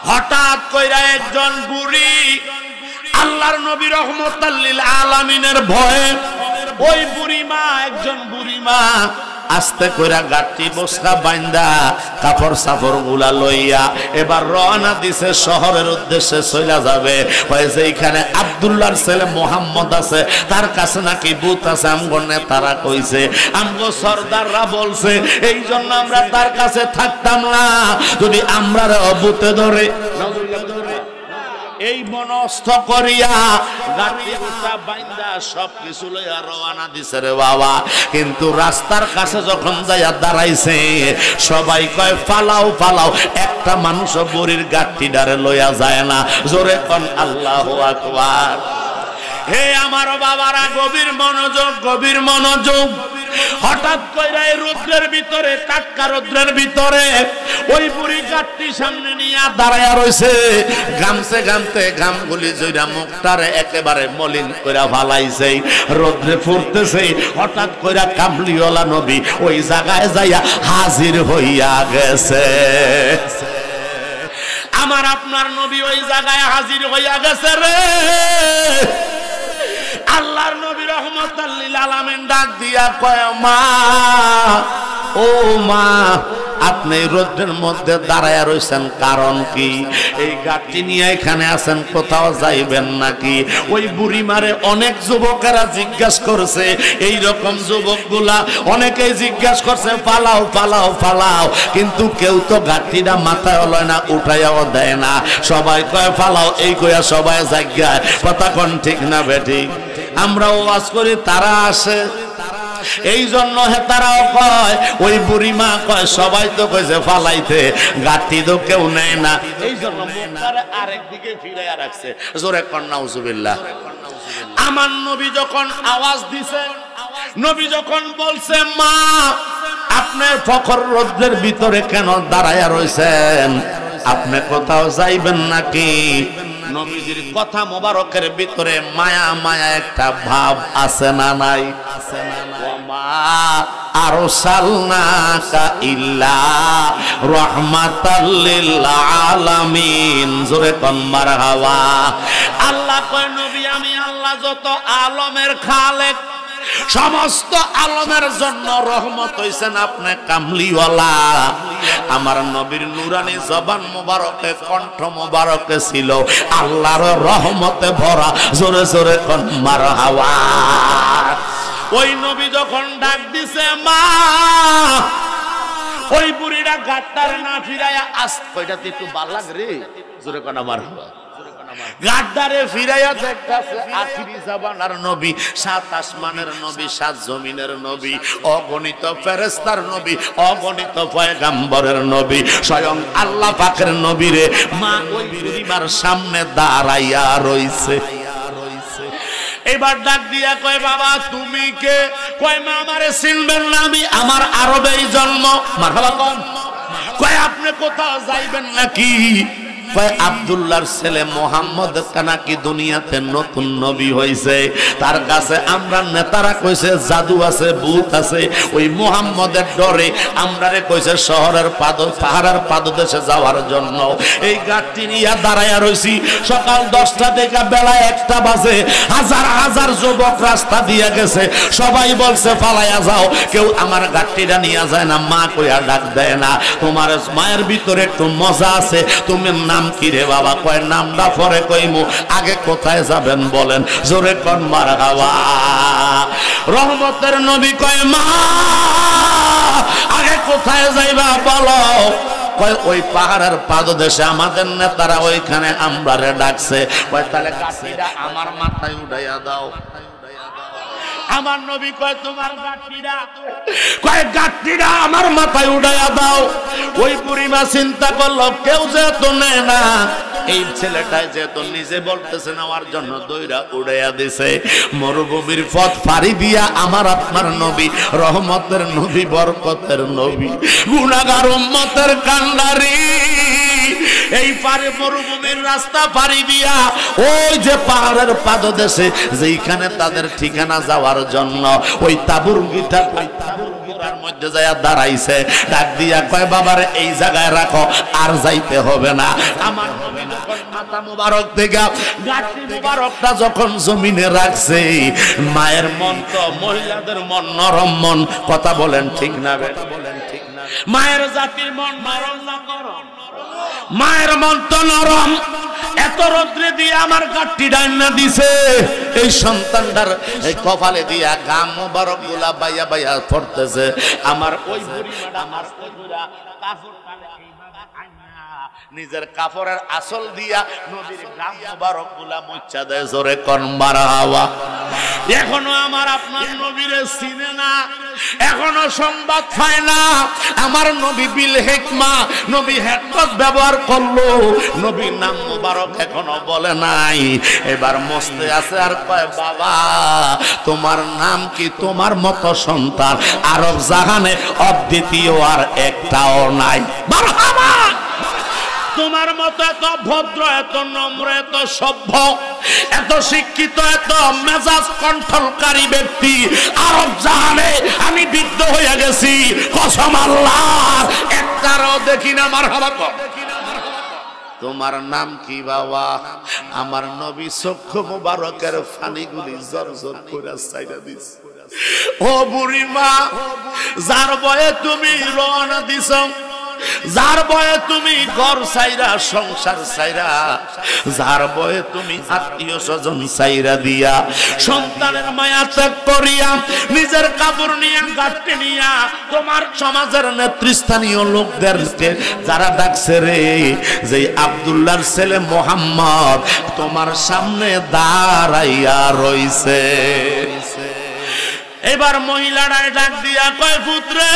হঠাৎ কইরা একজন বুড়ি আল্লাহর নবী রহমাতাল লিল আলামিনের ভয়ে ওই বুড়িমা একজন বুড়িমা আস্তে কইরা গাটি বসকা বাইন্দা কাপড় সাপড় গুলা লইয়া এবার রওনা দিছে শহরের উদ্দেশ্যে চলে যাবে। ওই যে এখানে আব্দুল্লাহর ছেলে মোহাম্মদ আছে তার কাছে নাকি ভূত আছে। আমগো নেতারা কইছে, আমগো সরদাররা বলছে, এই জন্য আমরা তার কাছে থাকতাম না। যদি আমরা ভূতে ধরে এই মনস্থ করিয়া গাটি উঠা বাইন্দা সবকিছু লইয়া রওনা দিছে রে বাবা। কিন্তু রাস্তার কাছে যখন যাইয়া দাঁড়াইছে সবাই কয় পালাও পালাও, একটা মানুষ বুড়ির গাটি ডারে লইয়া যায় না। জোরে কোন আল্লাহু আকবার। হে আমার বাবারা, গভীর মনোযোগ, গভীর মনোযোগ। হঠাৎ কইরা এই রৌদ্রের ভিতরে, টাটকা রৌদ্রের ভিতরে ওই বুড়ি গাছটি সামনে নিয়ে দাঁড়ায়া রইছে। গামছে গামতে গামগুলি জইরা মুখটারে একেবারে মলিন কইরা ফালাইছে, রৌদ্রে ফুরতেছে। হঠাৎ কইরা কামলিওয়ালা নবী ওই জায়গায় যাইয়া হাজির হইয়া গেছে। আমার আপনার নবী ওই জায়গায় হাজির হইয়া গেছে রে। আল্লাহর নবী রহমাতাল লিল আলামিন ডাক দিয়া কয়, মা ও মা, আপনি রোদ্রের মধ্যে দাঁড়ায়া রইছেন কারণ কি? এই গাড়ি নিয়ে এখানে আছেন, কোথাও যাইবেন নাকি? ওই বুড়ি মারে অনেক যুবকেরা জিজ্ঞাসা করছে, এই রকম যুবকগুলা অনেকেই জিজ্ঞাসা করছে পালাও পালাও পালাও, কিন্তু কেউ তো গাড়িটা মাথায় লয় না, উঠাইয়াও দেয় না। সবাই কয় পালাও, এই কইয়া সবাই জায়গায়। কথা কোন ঠিক না বেঠিক? আমরা ওয়াজ করি, তারা আসে, এই জন্য তারাও কয়। ওই বুড়িমা কয় সবাই তো কইছে ফালাইতে, গাটি তো কেউ নেয় না, এই জন্য মুখটারে আরেক দিকে ফিরাইয়া রাখছে। জোরে কোন নাউজুবিল্লাহ। আমার নবী যখন আওয়াজ দিছে, নবী যখন বলছে, মা আপনি ফখর রোদ্রের ভিতরে কেন দাঁড়ায়া রইছেন? আপনি কোথাও যাইবেন নাকি? নবীজির কথা মোবারকের ভিতরে মায়া মায়া একটা ভাব আছে না নাই? আরসালনাকা ইল্লা রাহমাতাল লিল আলামিন। জোরে কোন মারহাবা। আল্লাহ কয়, নবী আমি আল্লাহ যত আলমের খালেক, সমস্ত আলমের জন্য রহমত হইছেন আপনি কামলিওয়ালা। আমার নবীর নুরানি জবান মোবারকে, কণ্ঠ মোবারকে ছিল আল্লাহর রহমতে ভরা। জোরে জোরে কোন মারহাবা। ওই নবী যখন ডাক দিছে মা, ওই বুড়িটা গাট্টার না ফিরাইয়া আস, কয়টাতে একটু ভাল লাগে রে। জোরে কোন মারহাবা। গাড্ডারে ফিরাইয়া দেখতাছে আখিরি জামানার নবী, সাত আসমানের নবী, সাত জমিনের নবী, অগণিত ফেরেশতার নবী, অগণিত পয়গম্বরের নবী, স্বয়ং আল্লাহ পাকের নবী রে মা ওই বুড়িমার সামনে দাঁড়াইয়া রইছে। এবার ডাক দিয়া কয়, বাবা তুমি কে? কয়, মা আমারে চিনবেন না, আমি আমার আরবেই জন্ম। মারহাবা কোন। কয়, আপনি কোথাও যাইবেন নাকি? আব্দুল্লাহর ছেলে মোহাম্মদ নাকি দুনিয়াতে নতুন নবী হয়েছে, তার কাছে আমরা নেতারা কইছে জাদু আছে, ভূত আছে। ওই মোহাম্মদের ডরে আমরারে কইছে শহরের পাহাড়ের পাদদেশে যাওয়ার জন্য। এই গাড়ি নিয়ে দাঁড়াইয়া রইছি, সকাল 10টা থেকে বেলা 1টা বাজে। হাজার হাজার যুবক রাস্তা দিয়ে গেছে, সবাই বলছে পালাইয়া যাও, কেউ আমার গাড়িটা নিয়ে যায় না। মা কইয়া ডাক দেয় না। তোমার মায়ের ভিতরে একটু মজা আছে, তুমি নাম কি রে বাবা? কয় নামটা পরে কইমু, আগে কোথায় যাবেন বলেন। জোরে কোন মারহাবা। রহমতের নবী কয়, মা আগে কোথায় যাইবা বলো? কয় ওই পাহাড়ের পাদদেশে আমাদের নেতারা ওইখানে আমরারে ডাকছে। কয় তাহলে গাছিটা আমার মাথায় উঠাইয়া দাও। আমার নবী কয়, তোমার গাঠিটা? কয় গাঠিটা আমার মাথায় উঠাইয়া দাও। ওই বুড়িমা চিন্তা করলো কেউ যেহেতু নেয় না, এই ছেলেটাই যেহেতু নিজে বলতেছে নেওয়ার জন্য দইরা উড়াইয়া দিছে। মরুভূমির পথ পাড়ি দিয়া আমার আপনার নবী, রহমতের নবী, বরকতের নবী, গুনাহগার উম্মতের কান্ডারি, এই পারে মরুভূমির রাস্তা পাড়ি দিয়া ওই যে পাহাড়ের পাদদেশে যেখানে তাদের ঠিকানা যাওয়ার জন্য ওই তাবুর গিটার মধ্যে যায়া দাঁড়াইছে, ডাক দিয়া কয় বাবারে এই জায়গায় রাখো, আর যাইতে হবে না। আমার নবী যখন মাথা মুবারক থেকে গাঁটি মুবারকটা যখন জমিনে রাখছে, মায়ের মন তো মহিলাদের মন নরম মন, কথা বলেন ঠিক না? বলেন ঠিক না? মায়ের জাতির মন নরম না গরম? মায়ের মন তো নরম। এত রৌদ্রে দিয়ে আমার গাঁটটি ডাইনা দিছে, এই সন্তানটার কপালে দিয়া গাম মুবারক গুলা বাইয়া বাইয়া পড়তেছে। আমার ওই বুড়ি আমার কাপড় নিজের কাপড়ের আসল দিয়া নবীর গাম মুবারক গুলা মুচ্ছা দেয়, জোরে কোন মারহাবা। এখনো আমার আপনার নবীরে চিনে না, এখনো সংবাদ পায় না। আমার নবী বিল হিকমা, নবী হেকমত ব্যবহার করলো, নবীর নাম মুবারক এখনো বলে নাই। এবার মস্তে আছে আর কয় বাবা তোমার নাম কি? তোমার মতো সন্তান আরব জাহানে অদ্বিতীয় আর একটাও নাই। মারহাবা। তোমার মতো এত ভদ্র, এত নম্র, এত সভ্য, এত শিক্ষিত, এত মেজাজ কন্ট্রোলকারী ব্যক্তি আরব জাহানে আমি বিদ্ধ হয়ে গেছি, কসম আল্লাহর একটারও দেখি না। মারহাবা। তোমার নাম কি বাবা? আমার নবী চক্ষু মুবারকের ফানিগুলি জর জর করে ছাইরা দিছে। ও বুড়ি মা, যার বয়ে তুমি রওনা দিছো, যার বয়ে তুমি ঘর ছাইরা সংসার ছাইরা, যার বয়ে তুমি আত্মীয় স্বজন ছাইরা দিয়া সন্তানের মায়া ত্যাগ করিয়া নিজের কাপড় নিয়ে গাঁটটি নিয়া তোমার সমাজের নেতৃস্থানীয় লোকদেরকে যারা ডাকছে রে যে আব্দুল্লাহর ছেলে মোহাম্মদ তোমার সামনে দাঁড়াইয়া রইছে। এবার মহিলারাই ডাক দিয়া কয় পুত্রে,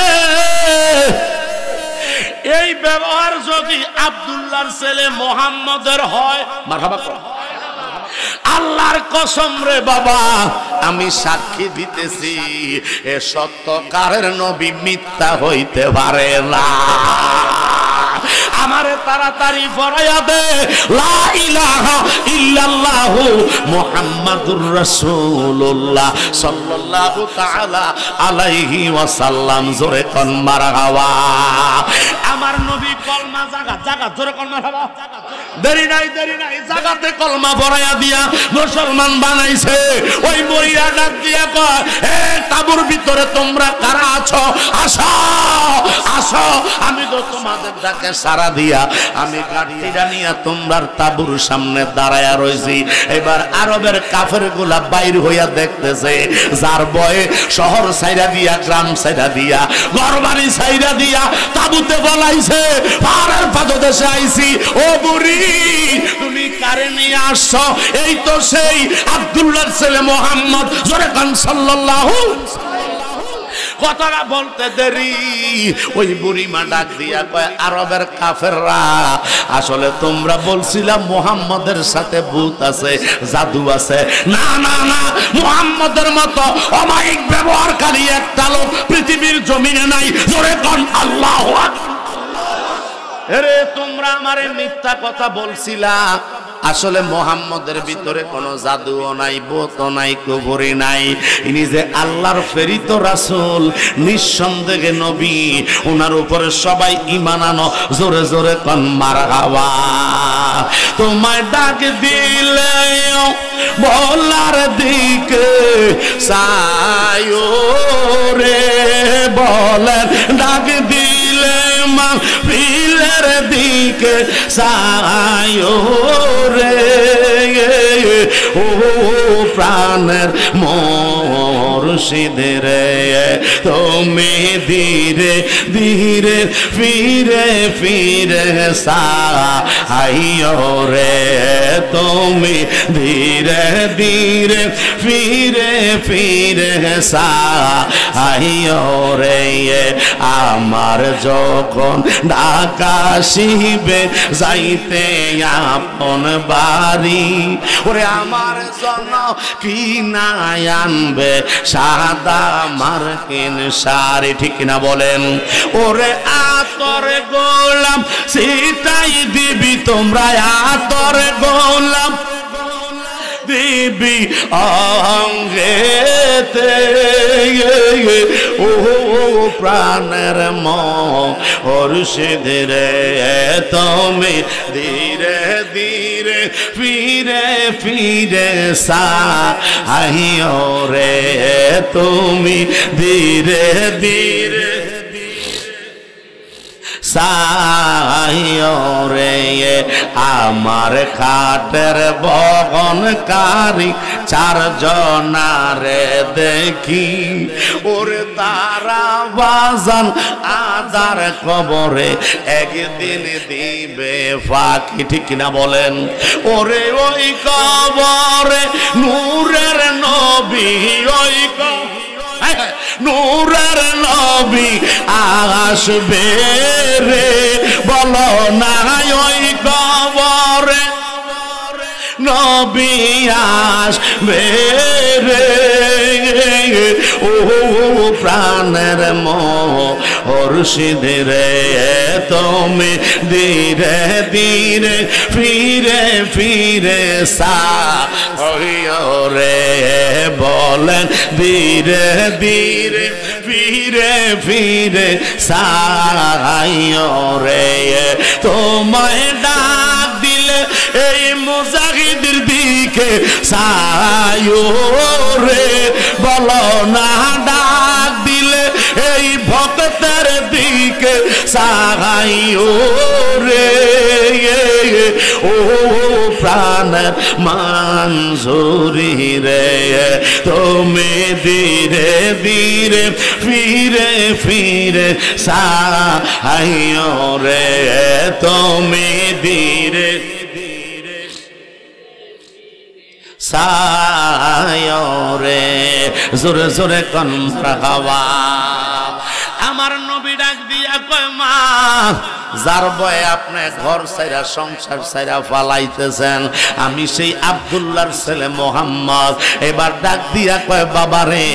এই ব্যবহার যদি আব্দুল্লাহর ছেলে মোহাম্মদের হয়, মারহাবা কর। আল্লাহর কসম রে বাবা, আমি সাক্ষী দিতেছি এ সত্যকারের নবী মিথ্যা হইতে পারে না। আমারে তাড়াতাড়ি পড়াইয়া দে লা ইলাহা ইল্লাল্লাহু মুহাম্মাদুর রাসূলুল্লাহ সাল্লাল্লাহু তাআলা আলাইহি ওয়াসাল্লাম, জোরে কোন মারহাবা। আমার নবী কলমা জাগা জোরে কোন মারহাবা। দেরি নাই জাগাতে কলমা পড়াইয়া দিয়া মুসলমান বানাইছে। ওই মরিয়া ডাক দিয়া কয়, এ তাবুর ভিতরে তোমরা কারা আছো? আসো আসো, আমি তো তোমাদের ডাকে সারা দিয়া আমি গাড়িটা নিয়ে তোমরা তাবুর সামনে দাঁড়ায়া রইছি। এবার আরবের কাফের গুলা বাইর হইয়া দেখতেছে, যার বয়ে শহর ছাইরা দিয়া, গ্রাম ছাইরা দিয়া, ঘরবাড়ি ছাইরা দিয়া তাবুতে বলাইছে, পাহাড়ের পাদদেশে আইছি। ও বুড়ি, তুমি কারে নিয়ে আসছো? এই তো সেই আব্দুল্লাহর ছেলে মোহাম্মদ, জোরে কান সাল্লাল্লাহু। কথাটা বলতে দেরি ওই বুড়ি মা ডাক দিয়া কয়, আরবের কাফেররা, আসলে তোমরা বলছিলাম মুহাম্মদের সাথে ভূত আছে, জাদু আছে। না না না, মুহাম্মদের মতো অমায়িক ব্যবহারকারী একটা লোক পৃথিবীর জমিনে নাই। জোরে কোন আল্লাহু আকবার। আরে তোমরা আমারে মিথ্যা কথা বলছিলা, আসলে মুহাম্মদের ভিতরে কোনো জাদুও নাই, ভূতও নাই, কুফরি নাই। ইনি যে আল্লাহর প্রেরিত রাসূল, নিঃসন্দেহে নবী, ওনার উপরে সবাই ঈমান আনো। জোরে জোরে কোন মারহাবা। তোমায় ডাক দিলে বলার দিকে সায়ো রে, বলেন ডাক দিলে মা ফিলের দিকে সায়ো রে। ও প্রাণের মুর্শিদ রে, তুমি ধীরে ধীরে ফিরে ফিরে সায়ো রে, তুমি ধীরে ধীরে ফিরে ফিরে সায়ো রে। আমার যখন ঢাকা শিবে যাইতে আপন বাড়ি, ওরে আমার জন্য কি না আনবে সাদা মার্কিন শাড়ি, ঠিক না বলেন? ওরে আতর গোলাম সিটাই দিবি তোমরা, আতর গোলাম দিবি অঙ্গেতে ও প্রাণের মুর্শিদ রে তুমি ধীরে ধীরে ফিরে ফিরে সাহিও রে তুমি ধীরে ধীরে সাহিও রে আমার খাটের বহনকারী চারজনারে দেখি ওরে তারা বাজান আদার কবরে একদিন দিবে ফাঁকি, ঠিক কিনা বলেন? ওরে ওই কবরে নূরের নবী, ওই নূরের নবী আসবে রে, বলো না ওই কবরে নবী আসবে রে। ও প্রাণের মুর্শিদ রে তুমি ধীরে ধীরে ফিরে ফিরে সাহিও রে বলেন ধীরে ধীরে ফিরে ফিরে সাহিও রে তোমায় ডাক দিলে এই মুজাহিদের দিকে সাহিও রে, বলো না ডাক দিলে এই ভক্তের দিকে সাহিও রে। ও প্রাণের মানসুরি রে তুমি ধীরে ধীরে ফিরে ফিরে সাহিও রে তুমি ধীরে সাহিও রে। জোরে জোরে কোন মারহাবা। আমার নবী ডাক দিয়া কয় মা, যার ভয়ে আপনি ঘর ছাইরা সংসার ছাইরা ফালাইতেছেন আমি সেই আব্দুল্লাহর ছেলে মোহাম্মদ। এবার ডাক দিয়া কয় বাবা রে,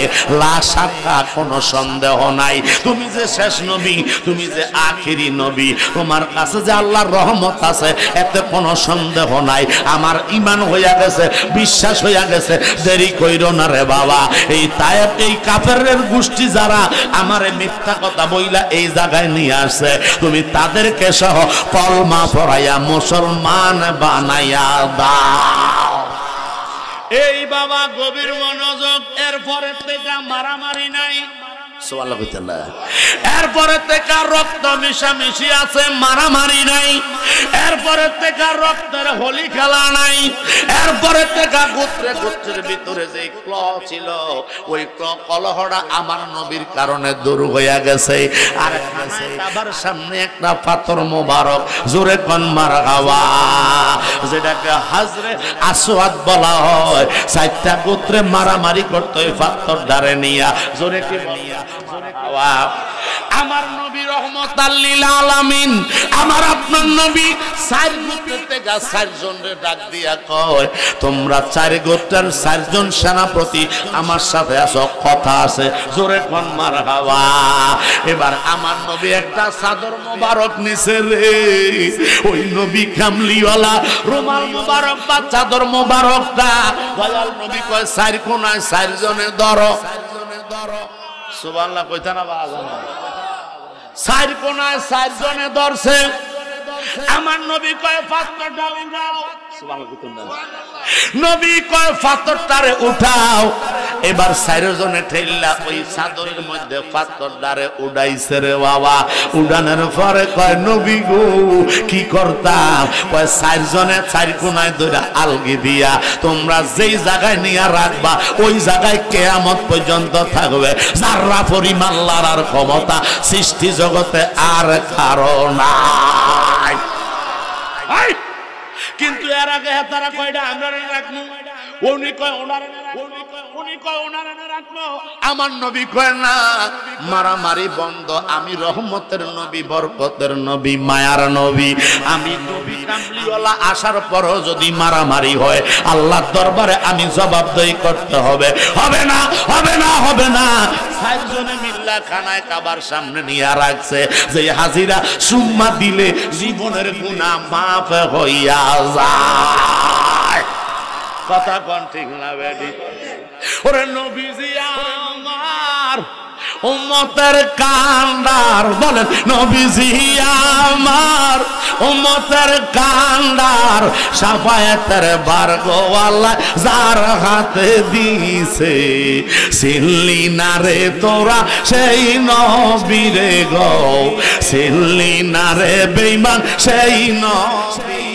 লাশাকা কোনো সন্দেহ নাই তুমি যে শেষ নবী, তুমি যে আখিরি নবী, তোমার কাছে যে আল্লাহর রহমত আছে এতে কোনো সন্দেহ নাই। আমার ঈমান হইয়া গেছে, বিশ্বাস হইয়া গেছে, দেরি কইরো না রে বাবা। এই তায়েব এই কাফেরের গোষ্ঠী যারা আমারে মিথ্যা কথা বইলা এই জায়গায় নিয়ে আসছে, তুমি তাদেরকে সহ কলমা পড়াইয়া মুসলমান বানাইয়া দাও। এই বাবা গভীর মনোযোগ। এরপরে থেকে মারামারি নাই, এরপরে থেকে রক্ত মিশামিশি আছে, মারামারি নাই। এরপরে থেকে রক্তের হোলি খেলা নাই। এরপরে থেকে গোত্রে গোত্রের ভিতরে যে কলহ ছিল ওই কলহটা আমার নবীর কারণে দূর হইয়া গেছে। আর আবার সামনে একটা পাথর মোবারক, জোরে কোন মারহাবা, যেটাকে হাজরে আসওয়াদ বলা হয়। চারটা গোত্রে মারামারি করতে ওই পাথর ধারে নিয়া, জোরে কি বলিয়া আমার নবী রহমাতাল লিল আলামিন, আমার আপনার নবী চার গোত্রের থেকে চারজনের ডাক দিয়া কয় তোমরা চার গোত্রের চারজন সেনাপতি আমার সাথে আসো, কথা আছে, জোরে কোন মারহাবা। এবার আমার নবী একটা চাদর মোবারক নিছে রে, ওই নবী কামলিওয়ালা রুমাল মোবারক বা চাদর মোবারকটা দয়াল নবী কয় চার কোনায় চারজনে ধরো, সুবহানাল্লাহ কইতা না বাজান, চার কোনায় চারজনে ধরছে। আমার নবী কয় পাথরটা উঠাও, নবী কয় পাথরটারে উঠাও। এবার চারজনে ঠেললা ওই চাদরের মধ্যে পাথরটারে উড়াইছে রে বাবা। উড়ানোর পরে কয় নবী গো কি করতাম? কয় চারজনে চার কোনায় ধরে আলগি দিয়া তোমরা যেই জায়গায় নিয়ে রাখবা ওই জায়গায় কিয়ামত পর্যন্ত থাকবে। যারা পরিমাণ লড়ার ক্ষমতা সৃষ্টি জগতে আর কারো নাই। কিন্তু এর আগে তারা কয়টা আমরা রাখবো, উনি কয় ওনারে রাখবো, উনি কয় ওনারে রাখবো। আমার নবী কয় না, মারামারি বন্ধ। আমি রহমতের নবী, বরকতের নবী, মায়ার নবী। আমি নবী কামলিওয়ালা আসার পরও যদি মারামারি হয় আল্লাহর দরবারে আমি জবাবদিহি করতে হবে। হবে না, হবে না, হবে না। চারজনে মিল্লা খানায় কাবার সামনে নিয়ে রাখছে যে হাজিরা সুম্মা দিলে জীবনের গুনাহ মাফ হইয়া যায়। কথা কোন ঠিক না বেডি? ওরে নবীজি আমার উম্মতের কান্ডার, বলেন নবীজি আমার উম্মতের কান্ডার, শাফায়াতের বারগো আল্লাহ যার হাতে দিছে, চিনলি না রে তোরা সেই নবীরে গো, চিনলি না রে বেঈমান সেই নবীরে।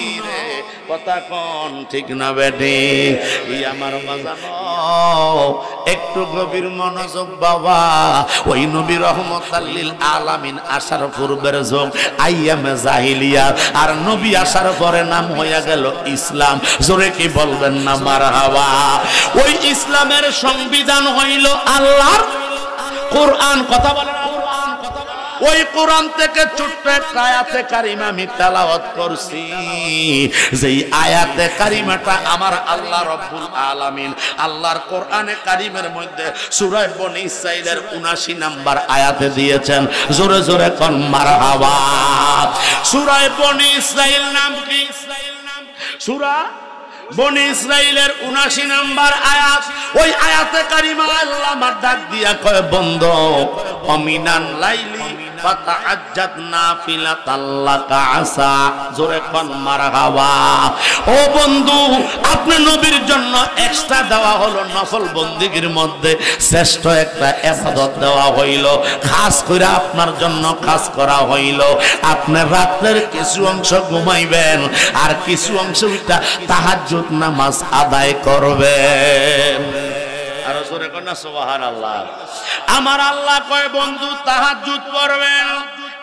কথা কোন ঠিক না বেটি? এই আমার বাজানো একটু গভীর মনোযোগ বাবা। ওই নবী রহমতাল লিল আলামিন আসার পূর্বের যুগ আইয়ামে জাহিলিয়া, আর নবী আসার পরে নাম হইয়া গেল ইসলাম। জোরে কি বলবেন না মারহাবা? ওই ইসলামের সংবিধান হইল আল্লাহর কোরআন। কথা বলেন কোরআন। ওই কোরআন থেকে ছোট্ট একটা আয়াতে কারিমা আমি তেলাওয়াত করছি, যেই আয়াতে কারিমাটা আমার আল্লাহ রব্বুল আলামিন আল্লাহর কোরআনে কারিমের মধ্যে সূরা বনী ইসরাঈলের ৭৯ নাম্বার আয়াতে দিয়েছেন। জোরে জোরে কোন মারহাবা। সূরা বনী ইসরাঈল নাম কি? সূরা বনী ইসরাঈলের ৭৯ নাম্বার আয়াত। ওই আয়াতে কারিমা আল্লাহ আমার ডাক দিয়া কয়, বন্ধু অমিনান লাইলি ফাতাআজ্জাত নাফিলাতাল লাকা আসা। জোরে কোন মারহাবা। ও বন্ধু, আপনি নবীর জন্য এক্সট্রা দেওয়া হলো নফল বন্দেগীর মধ্যে শ্রেষ্ঠ একটা ইবাদত দেওয়া হইল, খাস করে আপনার জন্য খাস করা হইল। আপনি রাতের কিছু অংশ ঘুমাইবেন আর কিছু অংশ তাহাজ্জুদ নামাজ আদায় করবেন। আর জোরে কোন সুবহানাল্লাহ। আমার আল্লাহ কয় বন্ধু তাহাজ্জুদ পড়বেন।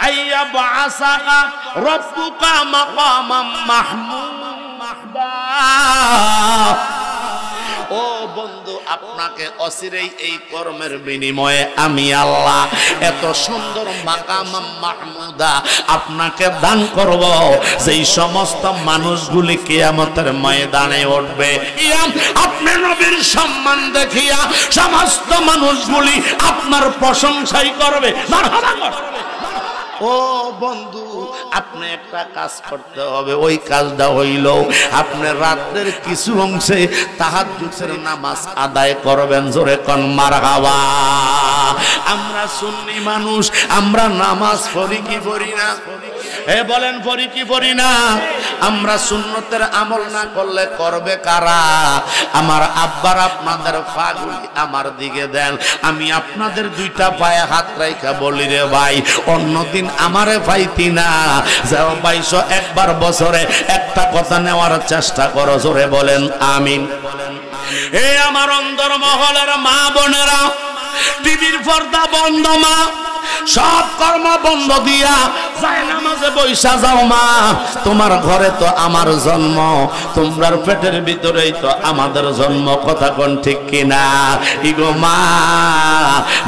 আইয়া বাসাকা রব্বুকা মাকামাম মাহমুদা। ও বন্ধু, আপনাকে অচিরেই এই কর্মের বিনিময়ে আমি আল্লাহ এত সুন্দর মাকাম মাহমুদা আপনাকে দান করব, যেই সমস্ত মানুষগুলি কিয়ামতের ময়দানে উঠবে, আপনি নবীর সম্মান দেখিয়া সমস্ত মানুষগুলি আপনার প্রশংসাই করবে। মারহাবা করবে। ও বন্ধু, আপনি একটা কাজ করতে হবে। ওই কাজটা হইল আপনি রাতের কিছু অংশে তাহাজ্জুদের নামাজ আদায় করবেন। জোরে কোন মারহাবা। আমরা সুন্নি মানুষ, আমরা নামাজ পড়ি কি পড়ি না? এ বলেন পড়ি কি পড়ি না? আমরা সুন্নতের আমল না করলে করবে কারা? আমার আব্বার আপনাদের পাগুলি আমার দিকে দেন, আমি আপনাদের দুইটা পায়ে হাত রাইখা বলি রে ভাই, অন্যদিন আমারে পাইতি না, যাও পাইছো একবার বছরে একটা কথা নেওয়ার চেষ্টা করো। জোরে বলেন আমিন। এ আমার অন্তর মহলের মা বোনেরা, টিভির পর্দা বন্ধ, মা সব কর্ম বন্ধ দিয়া যায় নামাজে বৈশা যাও। মা, তোমার ঘরে তো আমার জন্ম, তোমার পেটের ভিতরেই তো আমাদের জন্ম। কথা কোন ঠিক কিনা? ইগো মা,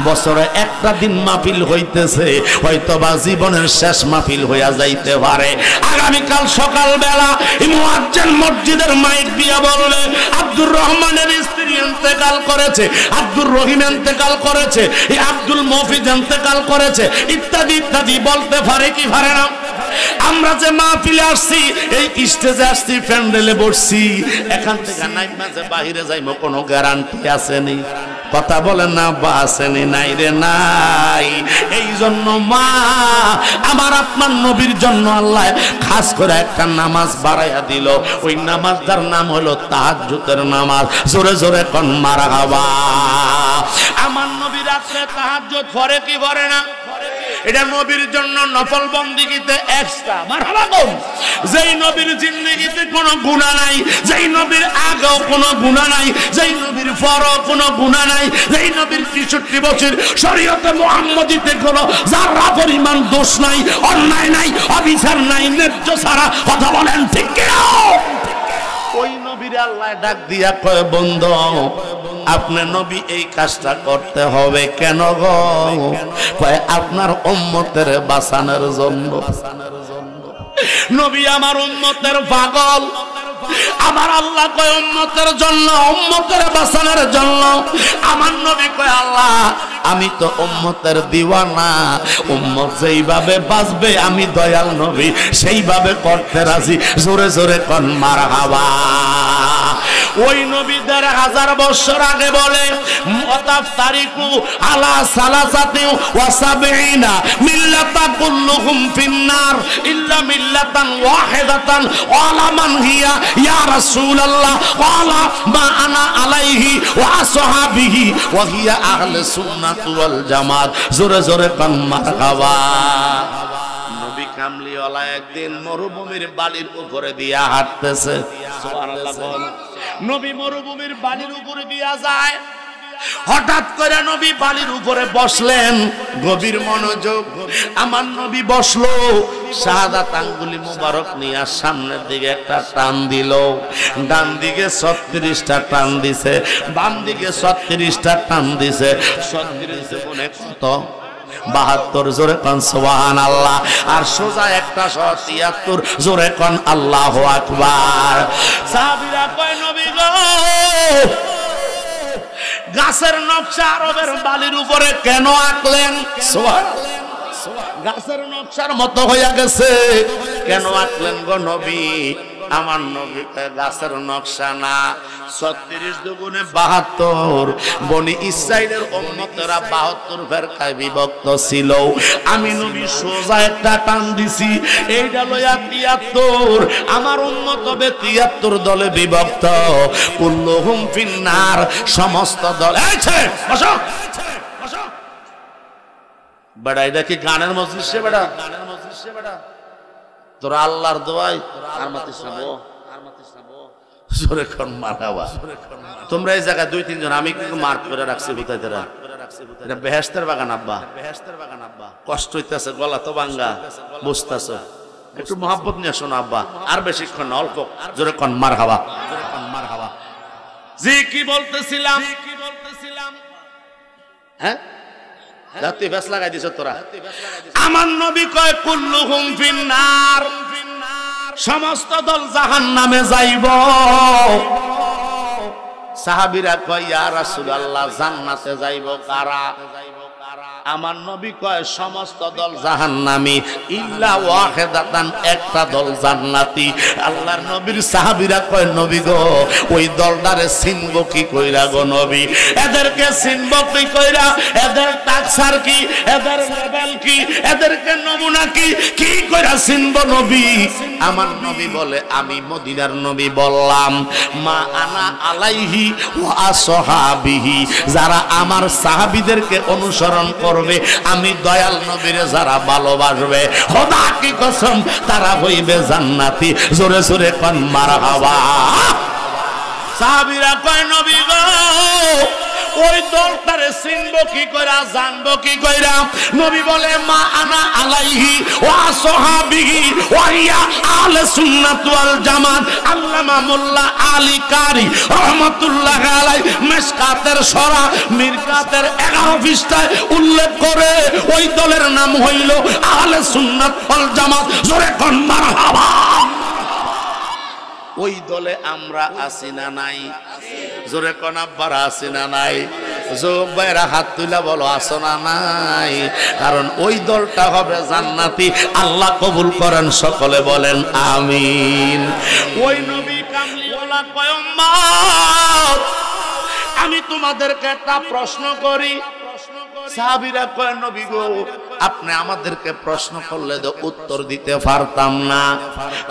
বছরে একটা দিন মাহফিল হইতেছে, হয়তো বা জীবনের শেষ মাহফিল হইয়া যাইতে পারে। আগামীকাল সকাল বেলা মুয়াজ্জিন মসজিদের মাইক দিয়া বললে আব্দুর রহমানের স্ত্রী ইন্তেকাল করেছে, আব্দুর রহিম ইন্তেকাল করেছে, আব্দুল মফিজ ইন্তেকাল করেছে, ইত্যাদি ইত্যাদি বলতে পারে কি পারে না? আমরা যে মাহফিলে আসছি, এই স্টেজে আসছি, প্যান্ডেলে বসছি, এখান থেকে নাইমা যে বাহিরে যাইব কোনো গ্যারান্টি আসেনি। কথা বলেন না বা আসেনি? নাই রে নাই। এই জন্য মা, আমার আপনার নবীর জন্য আল্লাহ খাস করে একটা নামাজ বাড়াইয়া দিল। ওই নামাজটার নাম হলো তাহাজ্জুদের নামাজ। জোরে জোরে কোন মারহাবা। আমার নবী রাত্রে তাহাজ্জুদ পড়ে কি পড়ে না? এটা নবীর জন্য নফল বন্দেগীতে এক্সট্রা। মারহাবা কোন? যেই নবীর জিন্দেগিতে কোনো গুনাহ নাই, যেই নবীর আগেও কোনো গুনাহ নাই, যেই নবীর পরও কোনো গুনাহ নাই, যেই নবীর ৬৩ বছর শরীয়তে মুহাম্মদীতে কোনো যারা পরিমাণ দোষ নাই, অন্যায় নাই, অবিচার নাই, ন্যায্য ছাড়া। কথা বলেন ঠিক কি না? ওই নবীর আল্লাহ ডাক দিয়া কয়, বন্ধু আপনি নবী এই কাজটা করতে হবে কেন গো? কয় আপনার উম্মতের বাঁচানোর জন্য। নবী আমার উম্মতের পাগল। আমার আল্লাহ কয় উম্মতের জন্য, উম্মতের বাঁচানোর জন্য। আমার নবী কয় আল্লাহ আমি তো উম্মতের দিওয়ানা, উম্মত যেইভাবে বাঁচবে আমি দয়াল নবী সেইভাবে করতে রাজি। জোরে জোরে কোন মারহাবা। ওই নবী ১৫০০ বছর আগে বলে মুতাফতারিকু আলা সালাসাতি ওয়া সাবঈনা মিল্লাতা কুল্লুহুম ফিন্নার ইল্লা মিল্লাতান ওয়াহিদাতান ওয়ালা মান হিয়া ইয়া রাসূলুল্লাহ ওয়ালা মা আনা আলাইহি ওয়া আসহাবিহি ওয়া হিয়া আহলে সুন্নাত ওয়াল জামাত। জোরে জোরে কান মারহাবা। নবী কামলিওয়ালা একদিন মরুভূমির বালির উপরে দিয়া হাঁটতেছে। সুবহানাল্লাহ। নবী মরুভূমির বালির উপরে দিয়া যায়, হঠাৎ করে নবী বালির উপরে বসলেন। গভীর মনোযোগ, আমার নবী বসলো, শাহাদাত আঙ্গুলি মুবারক নিয়ে সামনের দিকে একটা টান দিল। ডান দিকে ৩৬টা টান দিছে, বাম দিকে ৩৬টা টান দিছে। ৩৬ গুণে কত? ৭২। জোরে কোন সুবহানাল্লাহ। আর সোজা একটা ৭৩। জোরে কোন আল্লাহু আকবার। সাহাবীরা কয় নবী গো, গাছের নকশা আরবের বালির উপরে কেন আঁকলেন? সুবহানাল্লাহ। গাছের নকশার মতো হইয়া গেছে, কেন আঁকলেন গো নবী? আমার নবী গাছের নকশা না, ৩৬ দুগুণে ৭২। বনি ইসরাইলের উম্মতেরা ৭২ ফেরকায় বিভক্ত ছিল। আমি নবী সোজা একটা টান দিছি, এইটা লইয়া ৭৩। আমার উম্মত হবে ৭৩ দলে বিভক্ত। কুল্লুহুম ফিন্নার, সমস্ত দল। বসো বসো বেটা, এটা কি গানের মজলিস? বেটা গানের মজলিস বেটা, তোরা আল্লাহর দোয়াই আর মাতিস না বো, আর মাতিস না বো। জোরে কোন মারহাবা। তোমরা এই জায়গায় ২-৩ জন, আমি কিন্তু মার্ক করে রাখছি হুতাইতেরা। এটা বেহেশতের বাগান আব্বা, বেহেশতের বাগান আব্বা। কষ্ট হইতেছে, গলা তো ভাঙ্গা, বুঝতেছ? একটু মহব্বত নিয়ে শোনো আব্বা, আর বেশিক্ষণ না, অল্প। জোরে কোন মারহাবা, জোরে কোন মারহাবা। জি কি বলতেছিলাম? হ্যাঁ, জাতি ফেস লাগাই দিছ তোরা। আমার নবী কয় কুল্লুহুম ফিন্নার, সমস্ত দল জাহান্নামে যাইব। সাহাবীরা কয় ইয়া রাসূলুল্লাহ, জান্নাতে যাইব কারা? আমার নবী কয় সমস্ত দল জাহান্নামী ইল্লা ওয়াহিদাতান, একটা দল জান্নাতি। আল্লাহর নবীর সাহাবীরা কয় নবী গো, ওই দলটারে চিনব কি কইরা গো নবী? এদেরকে চিনব কি কইরা? এদের টাকসার কি, এদের লেভেল কি, এদেরকে নমুনা কি, কি কইরা চিনব নবী? আমার নবী বলে, আমি মদিনার নবী বললাম, মা আনা আলাইহি ওয়া আসহাবিহি, যারা আমার সাহাবীদেরকে অনুসরণ করবে, আমি দয়াল নবীরে যারা ভালোবাসবে, খোদা কি কসম, তারা হইবে জান্নাতি। জোরে জোরে কোন মারহাবা। সাহাবীরা কয় নবী গো, ওই দলটারে চিনবো কি কইরা, জানবো কি কইরা? নবী বলে, মা আনা আলাইহি ওয়া আসহাবিহি ওয়া হিয়া আহলে সুন্নাত ওয়াল জামাত। আল্লামা মোল্লা আলী কারি রহমাতুল্লাহ আলাইহি মিশকাতের সরা মিরকাতের 11 পৃষ্ঠায় উল্লেখ করে, ওই দলের নাম হইল আহলে সুন্নাত ওয়াল জামাত। জোরে কোন মারহাবা। ওই দলে আমরা আছি না নাই? জোরে কোন আব্বারা আছি না নাই? যুবক ভাইরা হাত তুলা বলো, আছো না নাই? কারণ ওই দলটা হবে জান্নাতি। আল্লাহ কবুল করেন, সকলে বলেন আমিন। ওই নবী কামলিওয়ালা কয় উম্মত, আমি তোমাদেরকে একটা প্রশ্ন করি। সাহাবীরা কয় নবী গো, আপনি আমাদেরকে প্রশ্ন করলে তো উত্তর দিতে পারতাম না,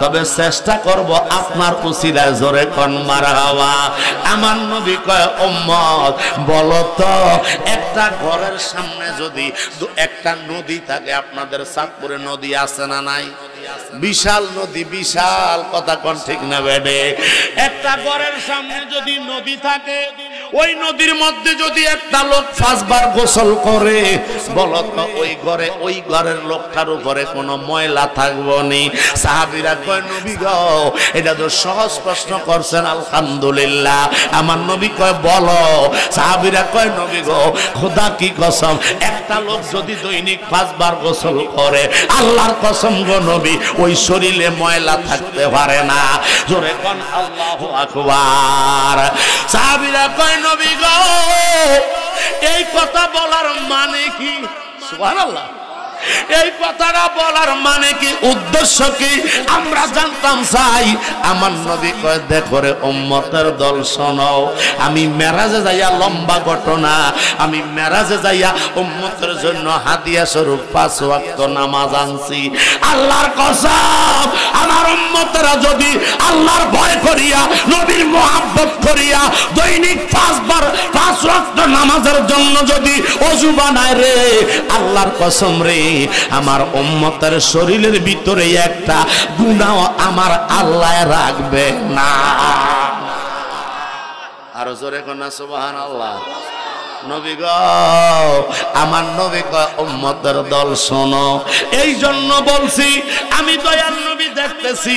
তবে চেষ্টা করব আপনার উসিলায়। জোরে কোন মারহাবা। আমার নবী কয় উম্মত, বলো তো, একটা ঘরের সামনে যদি একটা নদী থাকে, আপনাদের চাঁদপুরে নদী আছে না নাই? বিশাল নদী, বিশাল, কথা কোন ঠিক না বেডে? একটা ঘরের সামনে যদি নদী থাকে, ওই নদীর মধ্যে যদি একটা লোক 5 বার গোসল করে, বলো তো ওই ঘরে, ওই ঘরের লোকটার উপরে কোনো ময়লা থাকবো নি? সাহাবীরা কয় নবী গো, এটা তো সহজ প্রশ্ন করছেন, আলহামদুলিল্লাহ। আমার নবী কয় বলো। সাহাবীরা কয় নবী গো, খোদা কি কসম, একটা লোক যদি দৈনিক 5 বার গোসল করে, আল্লাহর কসম গো নবী, ওই শরীরে ময়লা থাকতে পারে না। জোরে কোন আল্লাহু আকবার। সাহাবীরা কয় নবী গো, এই কথা বলার মানে কি? সুবহানাল্লাহ। এই কথাটা বলার মানে কি, উদ্দেশ্য কি আমরা জানতাম চাই। আমার নবী কয় দেখো রে উম্মতের দল শোনো, আমি মেরাজে যাইয়া লম্বা ঘটনা, আমি মেরাজে যাইয়া উম্মতের জন্য হাদিয়া স্বরূপ 5 ওয়াক্ত নামাজ আনছি। আল্লাহর কসম, আমার উম্মতেরা যদি আল্লাহর ভয় করিয়া নবীর মুহাব্বত করিয়া দৈনিক 5 বার 5 ওয়াক্ত নামাজের জন্য যদি ওযু বানায় রে, আল্লাহর কসম রে, আমার উম্মতের শরীরের ভিতরে একটা গুনাহ আমার আল্লাহ রাখবে না। আর জোরে কন্যা সুবহানাল্লাহ। নবী গো, আমার নবী কয় উম্মতের দল শোনো, এই জন্য বলছি আমি দয়াল নবী দেখতেছি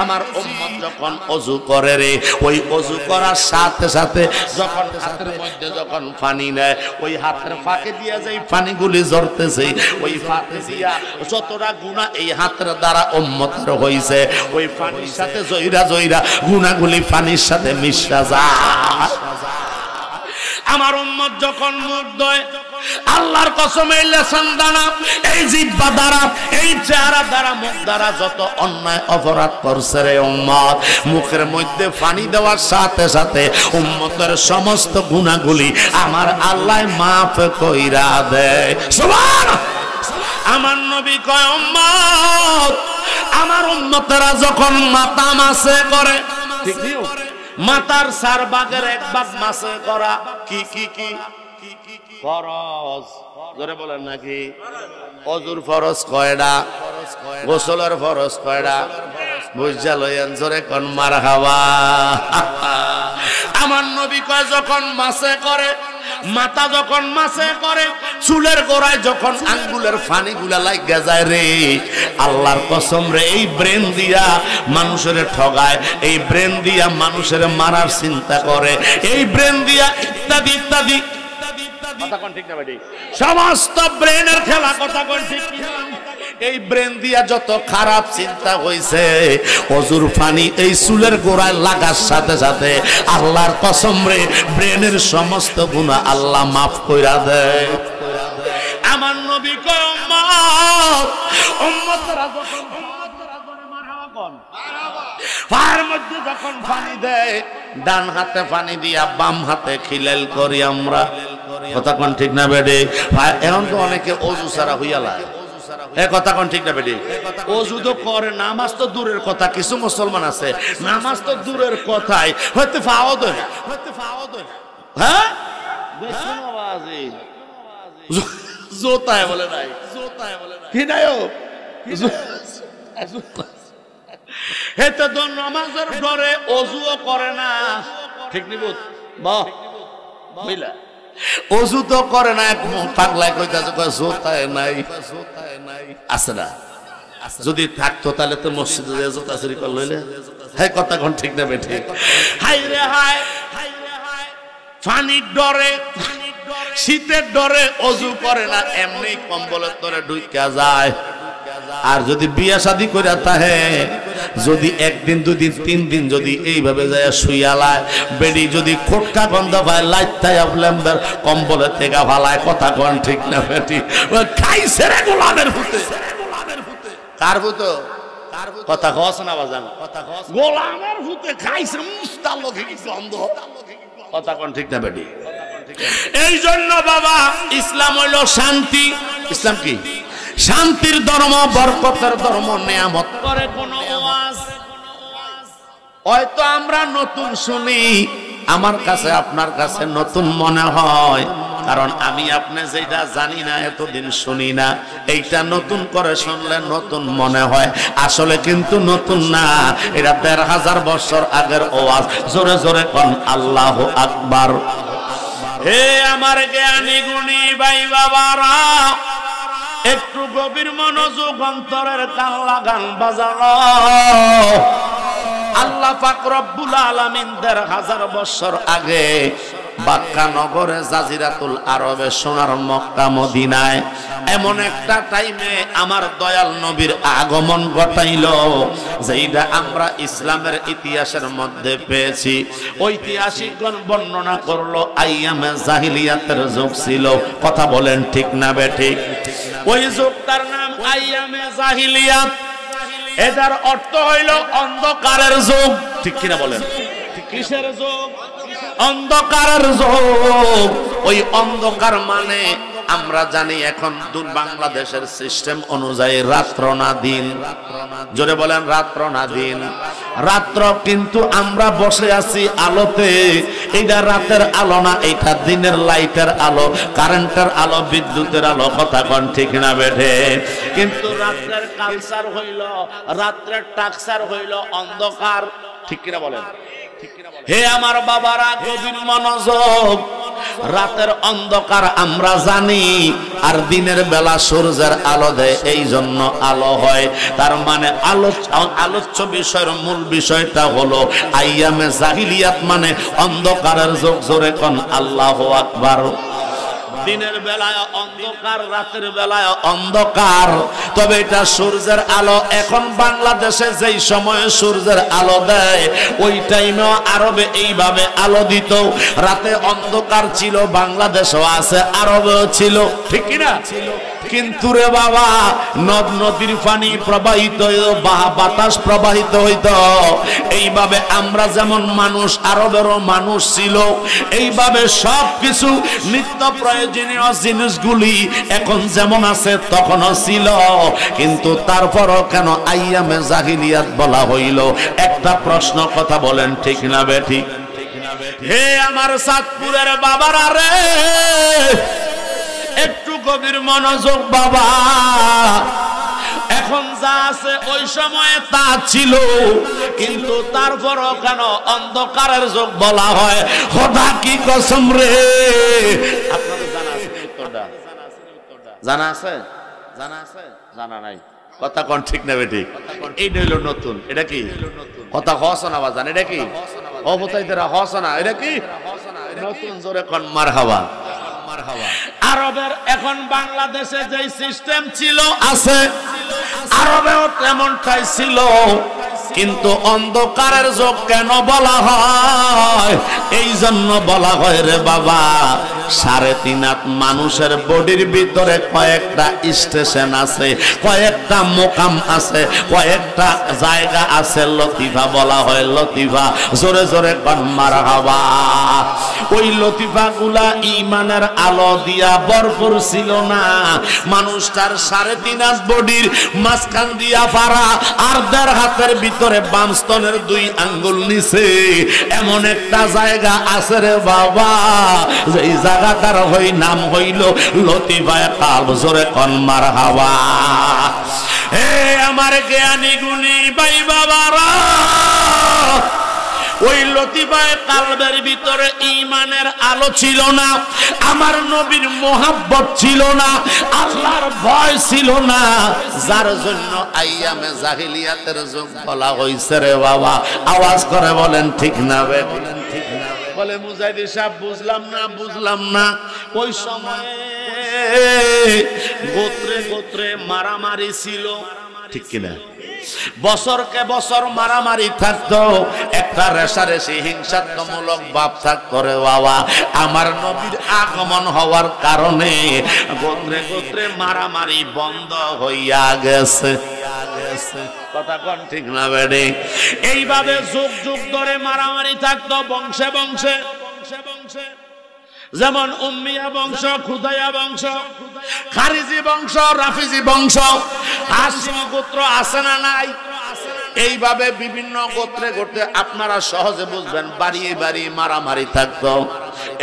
আমার উম্মত যখন ওযু করে রে, ওই ওযু করার সাথে সাথে যখন হাতের মধ্যে যখন পানি নেয়, ওই হাতের ফাঁকে দিয়া যাই পানিগুলি ঝরতেছে, ওই ফাঁকে দিয়া যতটা গুনাহ এই হাতের দ্বারা উম্মতের হইছে, ওই পানির সাথে জয়রা জয়রা গুনাহগুলি পানির সাথে মিশা যায়। আমার উম্মত যখন মুখ ধোয়, আল্লাহর কসম এই লেসান দ্বারা, এই জিহ্বা দ্বারা, এই চেহারা দ্বারা, মুখ দ্বারা যত অন্যায় অপরাধ করছে রে উম্মত, মুখের মধ্যে পানি দেওয়ার সাথে সাথে উম্মতের সমস্ত গুনাহগুলি আমার আল্লাহ মাফ কইরা দেয়। সুবহানাল্লাহ। আমার নবী কয় উম্মত, আমার উম্মতেরা যখন মাথা মাসে করে, ঠিক নিও, মাতার 4 ভাগের 1 ভাগ মাসে করা কি কি কি ফরজ, জোরে বলেন নাকি? ওযুর ফরজ কয়টা, গোসলের ফরজ কয়টা, বুঝা লইয়েন, জোরে কোন মারহাবা। আমার নবী কয় যখন মাসে করে, মাথা যখন মাসে করে, চুলের গোড়ায় যখন আঙ্গুলের ফানিগুলা লাগা যায় রে, আল্লাহর কসম রে, এই ব্রেন দিয়া মানুষের ঠগায়, এই ব্রেন দিয়া মানুষের মারার চিন্তা করে, এই ব্রেন দিয়া ইত্যাদি ইত্যাদি। কথা কোন ঠিক না বেটি? সমস্ত ব্রেনের খেলা, কথা কোন ঠিক না? এই ব্রেন দিয়া যত খারাপ চিন্তা হইছে, ওযুর পানি এই চুলের গোড়ায় লাগার সাথে সাথে আল্লাহর কসম রে, ব্রেনের সমস্ত গুনাহ আল্লাহ মাফ কইরা দেয়। আমার নবী কয় উম্মত, উম্মতরা যখন মারহাবা কোন পায়ের মধ্যে যখন পানি দেয়, ডান হাতে পানি দিয়া বাম হাতে খিলাল করি আমরা। কথা কোন ঠিক না বেডি? এখন তো অনেকে ওযু ছাড়া হইয়া লাগে, এ কথা কোন ঠিক না বেডি? ওযু তো করে, নামাজ তো দূরের কথা, কিছু মুসলমান আছে নামাজ তো দূরের কথাই হয়তো ফাওয়াদ হয়, হ্যাঁ দেখুন আওয়াজে জোতায় বলে নাই, জোতায় বলে নাই, কি নাইও হেতে তো নামাজের ডরে ওযুও করে না, ঠিক নিব বাহ বুঝলা, ওযু তো করে না, এক পাগলা কইতাছে জোতায় নাই, জোতায় নাই আছে না, যদি থাকতো তাহলে তো মসজিদে যে জোতা চুরি করে লইলে, হ্যাঁ কথা কোন ঠিক না বেঠি? হাই রে হাই, পানির ডরে, শীতের ডরে ওযু করে না, এমনি কম্বলের তরে ঢুইকা যায়। আর যদি বিয়া শাদী কইরা তাহে, যদি 1 দিন 2 দিন 3 দিন যদি এইভাবে যায় শুইয়ালায়, বেডি যদি খোটকা গন্ধ পায় লাইতায় আপলেম্বার কম্বলের থেকে ফালায়, কথা কোন ঠিক না বেটি? খাইছে রে গোলামের ভূতে, কার ভূত? কথা কস না বাজান, কথা কস, গোলামের ভূতে খাইছে মুস্তার লোকে কি গন্ধ, কথা কোন ঠিক না বেটি? এই জন্য বাবা, ইসলাম হইল শান্তি। ইসলাম কি? শান্তির ধর্ম, বরকতের ধর্ম, নিয়ামত করে কোন ওয়াজ হয়তো আমরা নতুন শুনি, আমার কাছে আপনার কাছে নতুন মনে হয়, কারণ আমি আপনি যেটা জানি না, এতদিন শুনি না, এইটা নতুন করে শুনলে নতুন মনে হয়, আসলে কিন্তু নতুন না, এটা 1500 বছর আগের ওয়াজ। জোরে জোরে কোন আল্লাহু আকবার। হে আমার জ্ঞানী গুণী ভাই বাবারা, একটু গভীর মনোযোগ অন্তরের কান লাগান বাজানো। আল্লাহ পাক রব্বুল আলামিন 1500 বছর আগে বাক্কা নগরে, জাজিরাতুল আরবে, সোনার মক্কা মদিনায় এমন একটা টাইমে আমার দয়াল নবীর আগমন ঘটাইল, যেটা আমরা ইসলামের ইতিহাসের মধ্যে পেয়েছি। ঐতিহাসিকগণ বর্ণনা করলো আইয়ামে জাহিলিয়াতের যুগ ছিল। কথা বলেন ঠিক না বেঠিক? ওই যুগটার নাম আইয়ামে জাহিলিয়াত। এটার অর্থ হইল অন্ধকারের যুগ। ঠিক কিনা বলেন? কিসের যুগ? অন্ধকারের যুগ। ওই অন্ধকার মানে আমরা জানি এখন বাংলাদেশের সিস্টেম অনুযায়ী রাত্র না দিন। জোরে বলেন, রাত্র না দিন? রাত্র, কিন্তু আমরা বসে আছি আলোতে। এইটা রাতের আলো না, এইটা দিনের লাইটের আলো, কারেন্টের আলো, বিদ্যুতের আলো। কথা কোন ঠিক না বেঠে? কিন্তু রাত্রের কালচার হইল, রাত্রের টাকচার হইল অন্ধকার। ঠিক কিনা বলেন? হে আমার বাবারা, গভীর মনোযোগ। রাতের অন্ধকার আমরা জানি, আর দিনের বেলা সূর্যের আলো দেয়, এই জন্য আলো হয়। তার মানে আলোচ্য বিষয়ের মূল বিষয়টা হলো আইয়ামে জাহিলিয়াত মানে অন্ধকারের যুগ। জোরে কোন আল্লাহু আকবার। দিনের বেলায় অন্ধকার, রাতের বেলায় অন্ধকার, তবে এটা সূর্যের আলো। এখন বাংলাদেশে যেই সময়ে সূর্যের আলো দেয়, ওই টাইমেও আরবে এইভাবে আলো দিত। রাতে অন্ধকার ছিল, বাংলাদেশেও আছে, আরবেও ছিল। ঠিক কিনা? কিন্তু রে বাবা, নদ নদীর পানি প্রবাহিত হইত, বাতাস প্রবাহিত হইত। এইভাবে আমরা যেমন মানুষ, আরবেরও মানুষ ছিল। এইভাবে সব কিছু নিত্য প্রয়োজনীয় জিনিসগুলি এখন যেমন আছে তখনও ছিল। কিন্তু তারপরও কেন আইয়ামে জাহিলিয়াত বলা হইল? একটা প্রশ্ন, কথা বলেন ঠিক না বেঠিক? হে আমার চাঁদপুরের বাবারা রে, একটু গভীর মনোযোগ বাবা। এখন যা আছে ওই সময়ে তা ছিল, কিন্তু তারপরও কেন অন্ধকারের যুগ বলা হয়? খোদা কি কসম রে! আপনাদের জানা আছে উত্তরটা? জানা আছে? জানা আছে? জানা নাই? কথা কোন ঠিক না বেঠিক? এইটা হইল নতুন। এটা কি কথা? হসনা বাজান। এটা কি অবতাইতেরা? হসনা। এটা কি নতুন? জোরে কোন মারহাবা। আরবের এখন বাংলাদেশে যে সিস্টেম ছিল আছে, আরবেও তেমনটাই ছিল। কিন্তু অন্ধকারের যুগ কেন বলা হয়? এই জন্য বলা হয় রে বাবা, 3.5 হাত মানুষের বডির ভিতরে কয়েকটা স্টেশন আছে, কয়েকটা মোকাম আছে, কয়েকটা জায়গা আছে, লতিফা বলা হয়। লতিফা। জোরে জোরে কোন মারহাবা। ওই লতিফা গুলা ইমানের আলো দিয়া ভরপুর ছিল না। মানুষটার 3.5 হাত বডির মাঝখান দিয়া পারা, আর 1.5 হাতের ভিতরে বাম স্তনের 2 আঙ্গুল নিচে এমন একটা জায়গা আছে রে বাবা, যেই জায়গাটার নাম হইল লতিফায়ে কালব। জোরে কোন মারহাবা। হে আমার জ্ঞানী গুণী ভাই বাবারা, ওই লতিফায়ে কালবের ভিতরে ঈমানের আলো ছিল না, আমার নবীর মোহাব্বত ছিল না, আল্লাহর ভয় ছিল না, যার জন্য আইয়ামে জাহিলিয়াতের যুগ বলা হইছে রে বাবা। আওয়াজ করে বলেন ঠিক না? বলেন ঠিক না? বলে মুজাহিদি সাহেব বুঝলাম না। ওই সময় গোত্রে গোত্রে মারামারি ছিল। ঠিক কিনা? বছরকে বছর মারামারি থাকতো, একটা রেশারেশি হিংসাত্মমূলক ভাব থাকতো রে বাবা। আমার নবীর আগমন হওয়ার কারণে গোত্রে গোত্রে মারামারি বন্ধ হইয়া গেছে। কথা কোন ঠিক না বেডি? এইভাবে যুগ যুগ ধরে মারামারি থাকতো, বংশে বংশে। যেমন উম্মিয়া বংশ, খুদাইয়া বংশ, খারিজি বংশ, রাফিজি বংশ, হাশিম গোত্র আছে না নাই? এইভাবে বিভিন্ন গোত্রে গোত্রে আপনারা সহজে বুঝবেন, বাড়ি বাড়ি মারামারি থাকতো।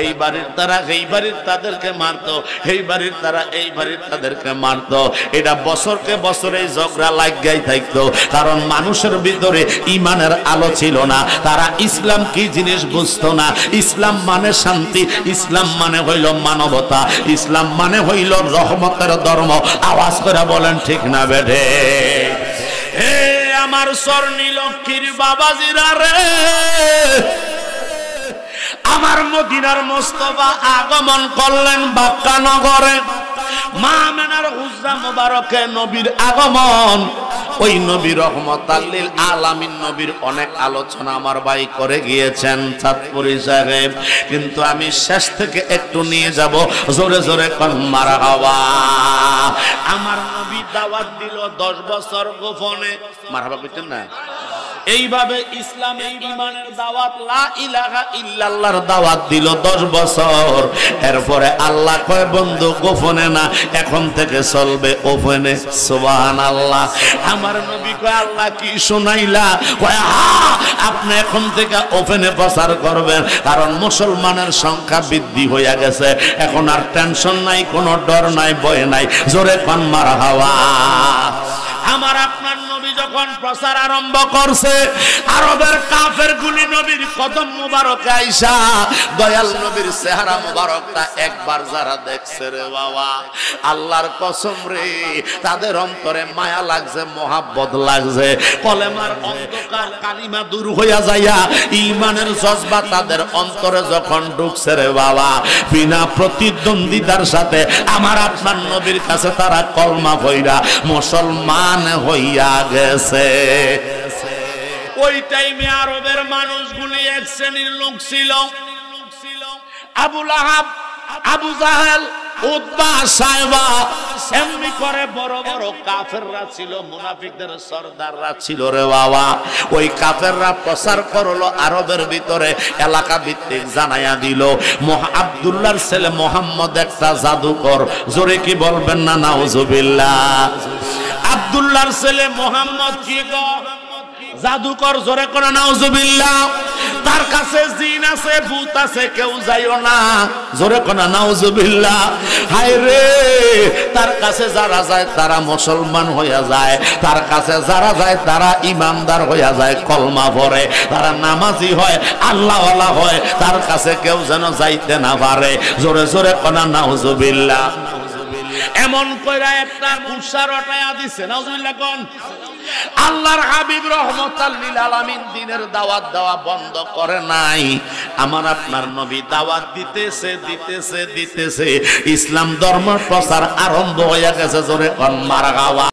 এই বাড়ির তারা এই বাড়ির তাদেরকে মারতো, এই বাড়ির তারা এই বাড়ির তাদেরকে মারতো। এটা বছরকে বছর এই ঝগড়া লাগাই থাকতো, কারণ মানুষের ভিতরে ঈমানের আলো ছিল না। তারা ইসলাম কি জিনিস বুঝতো না। ইসলাম মানে শান্তি, ইসলাম মানে হইল মানবতা, ইসলাম মানে হইল রহমতের ধর্ম। আওয়াজ করে বলেন ঠিক না বেঠে? হে আমার স্বর্ণী লক্ষ্মীর বাবাজিরা রে, আমার মদিনার মুস্তাফা আগমন করলেন বাক্কা নগরে। মা আমেনার হুজরা মোবারকে নবীর আগমন, ওই নবী রহমাতাল লিল আলামিন নবীর অনেক আলোচনা আমার ভাই করে গিয়েছেন চাঁদপুরি সাহেব, কিন্তু আমি শেষ থেকে একটু নিয়ে যাব, জোরে জোরে কোন মারহাবা। আমার নবী দাওয়াত দিল 10 বছর গোপনে, মারহাবা কইতেন না? এইভাবে ইসলামে ঈমানের দাওয়াত, লা ইলাহা ইল্লাল্লাহর দাওয়াত দিল 10 বছর। এরপরে আল্লাহ কয় বন্ধু গোপনে না, এখন থেকে চলবে ওপেনে। সুবহানাল্লাহ। আমার নবী কয় আল্লাহ কি শুনাইলা? কয় হ্যাঁ, আপনি এখন থেকে ওপেনে প্রচার করবেন, কারণ মুসলমানের সংখ্যা বৃদ্ধি হয়ে গেছে, এখন আর টেনশন নাই, কোনো ডর নাই, ভয় নাই। জোরে কোন মারহাবা। আমার আপনার নবী যখন প্রচার আরম্ভ করছে, আরবের কাফের গুলি নবীর কদম মুবারকে আইসা দয়াল নবীর চেহারা মুবারকটা একবার যারা দেখছে রে বাবা, আল্লাহর কসম রে, তাদের অন্তরে মায়া লাগছে, মহাব্বত লাগছে। কলেমার অন্ধকার কালিমা দূর হইয়া যাইয়া ঈমানের জজবা তাদের অন্তরে যখন ঢুকছে রে বাবা, বিনা প্রতিদ্বন্দ্বিতার সাথে আমার আপনার নবীর কাছে তারা কলমা পড়া মুসলমান হইয়া গেছে। ওই টাইমে আরবের মানুষগুলি এক শ্রেণীর লোক ছিল, আবু লাহাব, আবু জাহেল, উতবা, সাইবা, এমনি করে বড় বড় কাফেররা ছিল, মুনাফিকদের সরদাররা ছিল রে বাবা। ওই কাফেররা প্রচার করলো আরবের ভিতরে, এলাকা ভিত্তিক জানাইয়া দিল আব্দুল্লাহর ছেলে মোহাম্মদ একটা জাদুকর। জোরে কি বলবেন না নাউজুবিল্লাহ? আব্দুল্লাহর ছেলে মোহাম্মদ কি গো? জাদুকর। জোরে করে নাউজুবিল্লাহ। তার কাছে জিন আছে, ভূত আছে, কেউ যাইও না। জোরে করে নাউজুবিল্লাহ। হায় রে, তার কাছে যারা যায় তারা মুসলমান হইয়া যায়, তার কাছে যারা যায় তারা ইমানদার হইয়া যায়, কলমা পড়ে, তারা নামাজি হয়, আল্লাহওয়ালা হয়, তার কাছে কেউ যেন যাইতে না পারে। জোরে জোরে করে নাউজুবিল্লাহ। এমন কইরা একটা উৎসাহ রটায়া দিছে, নাউজুবিল্লাহ কোন। আল্লাহর হাবিব রহমাতাল লিল আলামিন দিনের দাওয়াত দেওয়া বন্ধ করে নাই। আমার আপনার নবী দাওয়াত দিতেছে দিতেছে দিতেছে, ইসলাম ধর্ম প্রচার আরম্ভ হয়ে গেছে। জোরে কোন মারহাবা।